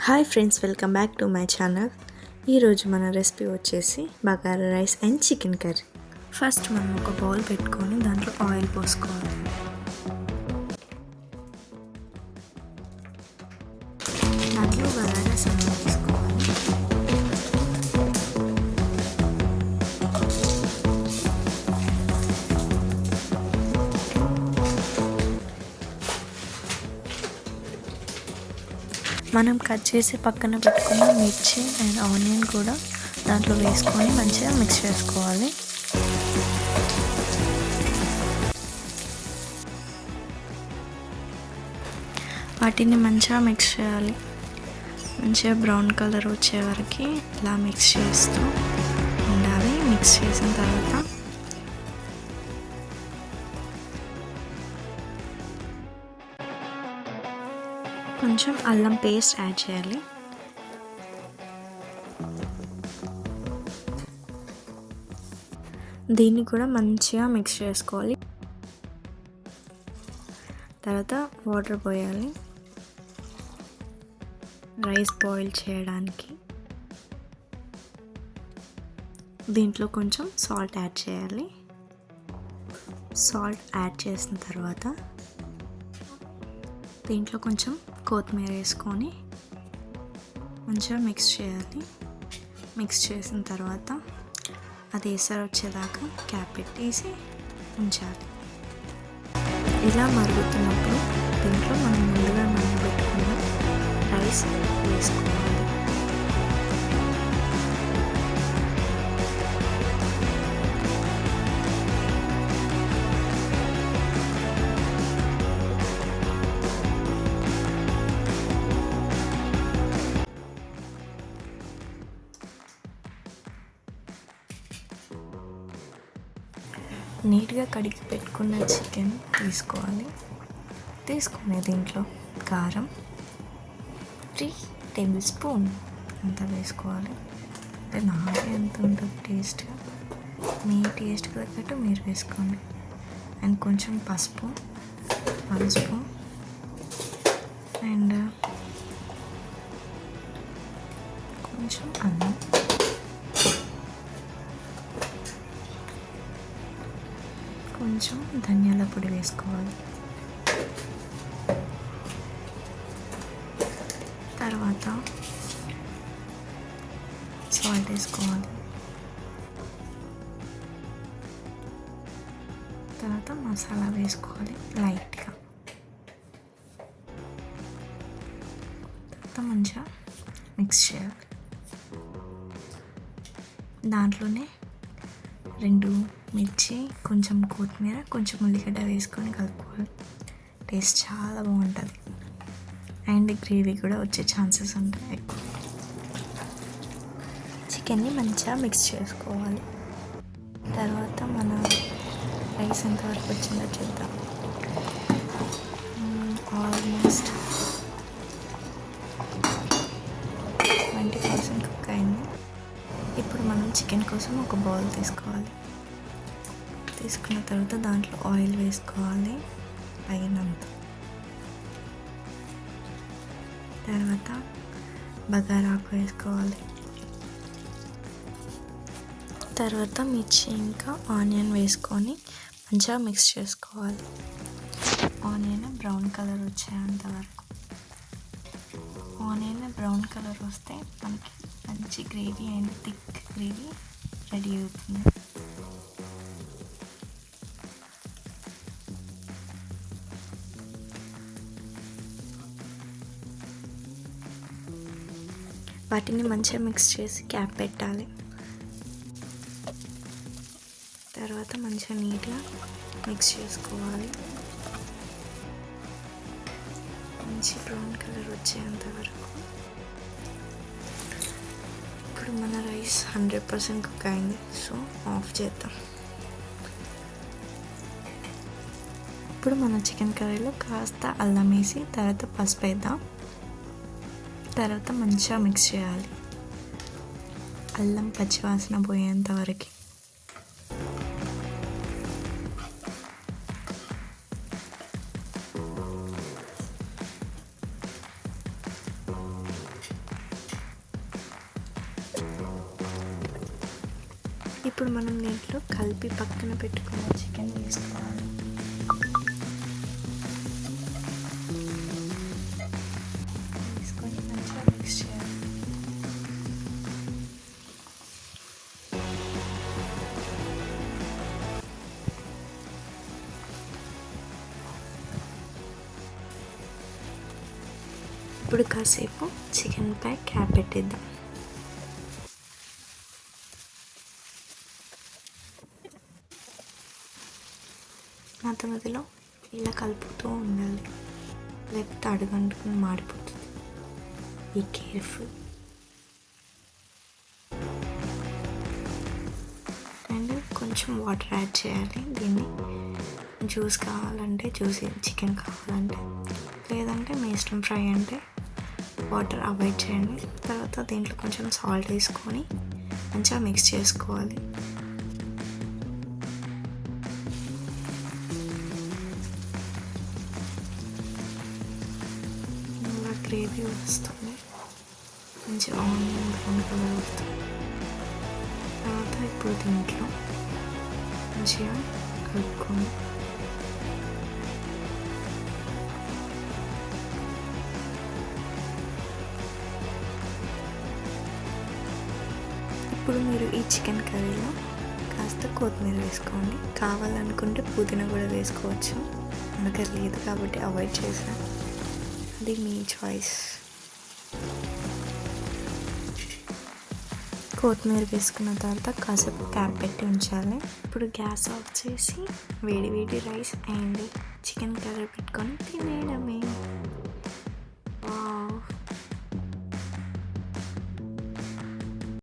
Hi friends, welcome back to my channel. ఈరోజు మన recipe వచ్చేసి bagara rice and chicken curry. First మనం ఒక బౌల్ పెట్టుకొని దాంట్లో ఆయిల్ పోసుకోవాలి. దాంట్లో బగారా రైస్ తీసుకోవాలి. మనం కట్ చేసి పక్కన పెట్టుకున్న మిర్చి అండ్ ఆనియన్ కూడా దాంట్లో వేసుకొని మంచిగా మిక్స్ చేసుకోవాలి. వాటిని మంచిగా మిక్స్ చేయాలి. మంచిగా బ్రౌన్ కలర్ వచ్చే వరకు ఇలా మిక్స్ చేస్తూ ఉండాలి. మిక్స్ చేసిన తర్వాత కొంచెం అల్లం పేస్ట్ యాడ్ చేయాలి. దీన్ని కూడా మంచిగా మిక్స్ చేసుకోవాలి. తర్వాత వాటర్ పోయాలి రైస్ బాయిల్ చేయడానికి. దీంట్లో కొంచెం సాల్ట్ యాడ్ చేయాలి. సాల్ట్ యాడ్ చేసిన తర్వాత దీంట్లో కొంచెం కొత్తిమీర వేసుకొని మంచిగా మిక్స్ చేయాలి. మిక్స్ చేసిన తర్వాత అది ఎసరు వచ్చేదాకా క్యాప్ పెట్టేసి ఉంచాలి. ఇలా మరుగుతున్నప్పుడు దీంట్లో మనం ముందుగా నానబెట్టుకున్న రైస్ వేసుకోవాలి. నీట్గా కడిగి పెట్టుకున్న చికెన్ తీసుకునే దీంట్లో కారం 3 టేబుల్ స్పూన్ అంతా వేసుకోవాలి. అంటే నాకు ఎంత ఉంటుంది టేస్ట్, మీ టేస్ట్కి తగ్గట్టు మీరు వేసుకోండి. అండ్ కొంచెం పసుపు 1 స్పూన్ అండ్ కొంచెం అల్లం, కొంచెం ధనియాల పొడి వేసుకోవాలి. తర్వాత సాల్ట్ వేసుకోవాలి. తర్వాత మసాలా వేసుకోవాలి లైట్గా. తర్వాత మంచిగా మిక్స్ చేయాలి. దాంట్లోనే 2 మిర్చి, కొంచెం కొత్తిమీర, కొంచెం ఉల్లిగడ్డ వేసుకొని కలుపుకోవాలి. టేస్ట్ చాలా బాగుంటుంది అండ్ గ్రేవీ కూడా వచ్చే ఛాన్సెస్ ఉంటాయి ఎక్కువ. చికెన్ని మంచిగా మిక్స్ చేసుకోవాలి. తర్వాత మన రైస్ ఎంతవరకు వచ్చిందో చూద్దాం. ఆల్మోస్ట్ 20% కుక్ అయింది. ఇప్పుడు మనం చికెన్ కోసం ఒక బౌల్ తీసుకోవాలి. తీసుకున్న తర్వాత దాంట్లో ఆయిల్ వేసుకోవాలి తగినంత. తర్వాత బగారాకు వేసుకోవాలి. తర్వాత మిర్చి ఇంకా ఆనియన్ వేసుకొని మంచిగా మిక్స్ చేసుకోవాలి. ఆనియన్ బ్రౌన్ కలర్ వచ్చేంత వరకు. ఆనియన్ బ్రౌన్ కలర్ వస్తే మనకి మంచి gravy and thick gravy ready అవుతుంది. వాటిని మంచిగా మిక్స్ చేసి క్యాప్ పెట్టాలి. తర్వాత మంచిగా నీట్గా మిక్స్ చేసుకోవాలి. మంచి బ్రౌన్ కలర్ వచ్చేంత వరకు. ఇప్పుడు మన రైస్ 100% కుక్ అయింది. సో ఆఫ్ చేద్దాం. ఇప్పుడు మన చికెన్ కర్రీలో కాస్త అల్లం వేసి తర్వాత పసుపు వేద్దాం. తర్వాత మంచిగా మిక్స్ చేయాలి అల్లం పచ్చివాసన పోయేంత వరకు. ఇప్పుడు మనం దీంట్లో కలిపి పక్కన పెట్టుకున్న చికెన్ వేసుకోవాలి. వేసుకొని మంచిగా మిక్స్ చేయాలి. ఇప్పుడు కాసేపు చికెన్పై క్యాప్ పెట్టేద్దాం. మధ్యలో ఇలా కలుపుతూ ఉండాలి, లేకపోతే అడుగంటుకుని మాడిపోతుంది. Be careful. అండ్ కొంచెం వాటర్ యాడ్ చేయాలి. దీన్ని జ్యూస్ కావాలంటే జ్యూస్, చికెన్ కావాలంటే, లేదంటే మీ ఇష్టం. ఫ్రై అంటే వాటర్ అవాయిడ్ చేయండి. తర్వాత దీంట్లో కొంచెం సాల్ట్ వేసుకొని మంచిగా మిక్స్ చేసుకోవాలి. ఇలా గ్రేవీ వస్తుంది, మంచి ఆనియన్ బ్రౌన్ కలర్ వస్తుంది. తర్వాత ఇప్పుడు దీంట్లో మంచిగా కలుపుకొని ఇప్పుడు మీరు ఈ చికెన్ కర్రీలో కాస్త కొత్తిమీర వేసుకోండి. కావాలనుకుంటే పుదీనా కూడా వేసుకోవచ్చు. మన కర్రీ లేదు కాబట్టి అవాయిడ్ చేశాను, అది మీ చాయిస్. కొత్తిమీర వేసుకున్న తర్వాత కాసేపు క్యాప్ పెట్టి ఉంచాలి. ఇప్పుడు గ్యాస్ ఆఫ్ చేసి వేడి వేడి రైస్ అండ్ చికెన్ కర్రీ పెట్టుకొని తినేయడమే.